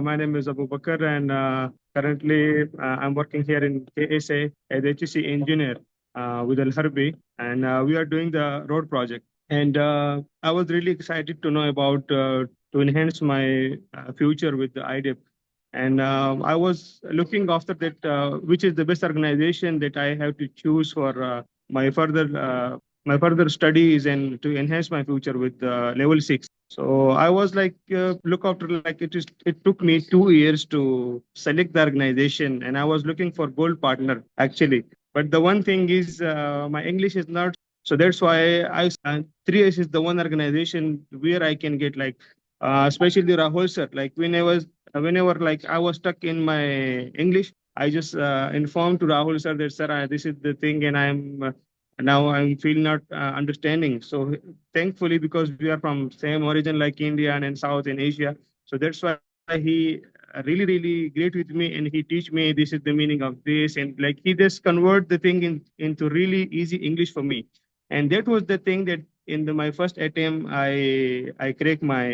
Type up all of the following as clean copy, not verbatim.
My name is Abubakar, and currently I'm working here in KSA as HEC engineer with Al Harbi, and we are doing the road project. And I was really excited to know about to enhance my future with the IDip. And I was looking after that, which is the best organization that I have to choose for my further studies and to enhance my future with level 6. So I was like, look after like it took me 2 years to select the organization, and I was looking for gold partner actually. But the one thing is, my English is not. So that's why 3S is the one organization where I can get like, especially Rahul sir. Like whenever like I was stuck in my English, I just informed to Rahul sir that sir, this is the thing, and now I'm feel not understanding. So thankfully, because we are from same origin like India and South in Asia, so that's why he really great with me, and he teach me this is the meaning of this, and like he just convert the thing into really easy English for me, and that was the thing that in my first attempt I cracked my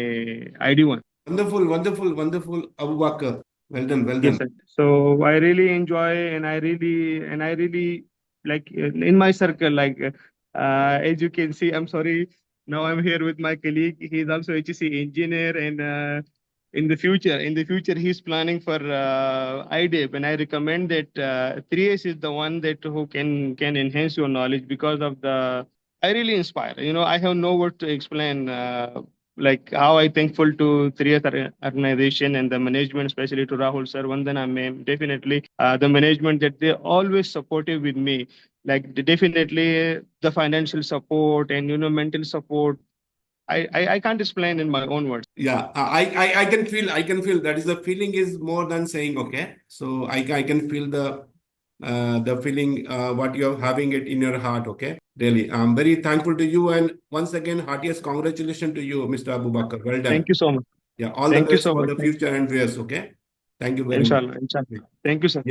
ID1. Wonderful, wonderful, wonderful, Abubakar. Well done, well done. Yes, sir. So I really enjoy, and I really like in my circle. Like as you can see, I'm sorry. Now I'm here with my colleague. He's also HEC engineer, and in the future, he's planning for IDip, and I recommend that 3S is the one that who can enhance your knowledge because of the. I really inspire. I have no word to explain. Like how I thankful to 3S organization and the management, especially to Rahul sir, Vandana ma'am, definitely the management that they always supportive with me. Like definitely the financial support and mental support. I can't explain in my own words. Yeah, I can feel that is the feeling is more than saying okay. So I can feel the feeling what you're having it in your heart. Okay, really, I'm very thankful to you, and once again, heartiest congratulations to you, Mr. Abubakar. Well done. Thank you so much. Yeah, all the Thank you best so for much. the future and years. Okay, thank you very much. Inshallah. Inshallah. Thank you, sir.